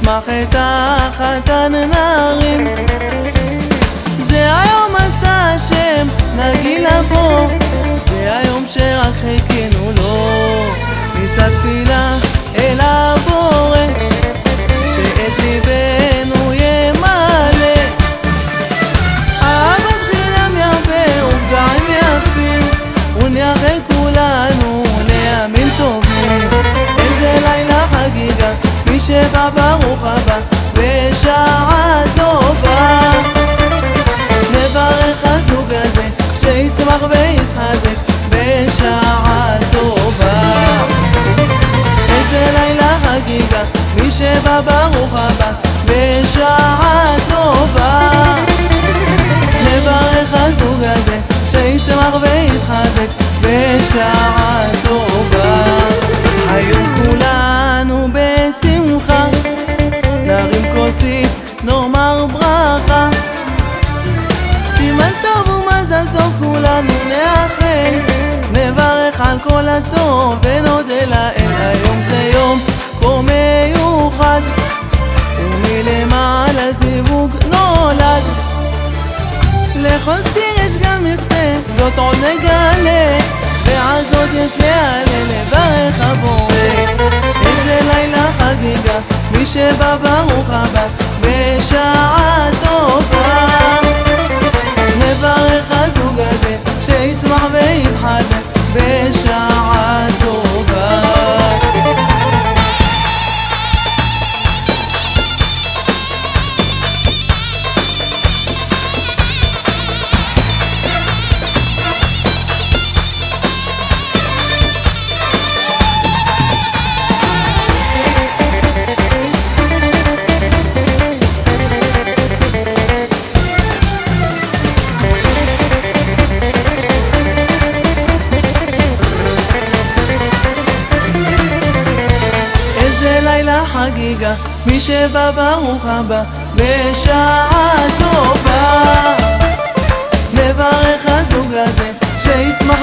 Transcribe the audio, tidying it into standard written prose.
שישמח את החתן נרים. זה היום עשה השם נגילה בו, זה היום שרק חיכינו לו. נישא תפילה אל הבורא שאת ליבנו ימלא. אהבת חינם ירבה ופגעים יפים, ונאחל כולנו לימים טובים. איזה לילה חגיגה, מי שבא ברוך הבא בשעה טובה. נברך הזוג הזה שיצמח ויתחזק בשעה טובה. איזה לילה חגיגה, מי שבא ברוך הבא בשעה טובה. נברך הזוג הזה שיצמח ויתחזק בשעה טובה. היום כולנו בשמחה נרים כוסית נאמר ברכה. סימן טוב ומזל טוב כולנו נאחל, נברך על כל הטוב ונודה לאל. היום זה יום כה מיוחד, ומלמעלה זיווג נולד. לכל סיר יש גם מכסה, זאת עוד נגלה, ועל זאת יש להלל לברך הבורא. איזה לילה חגיגה, מי שבא ברוך הבא בשעה טובה. נברך הזוג הזה שיצמח ויתחזק בשעה טובה. חגיגה, מי שבא ברוך הבא בשעה טובה. נברך הזוג הזה שיצמח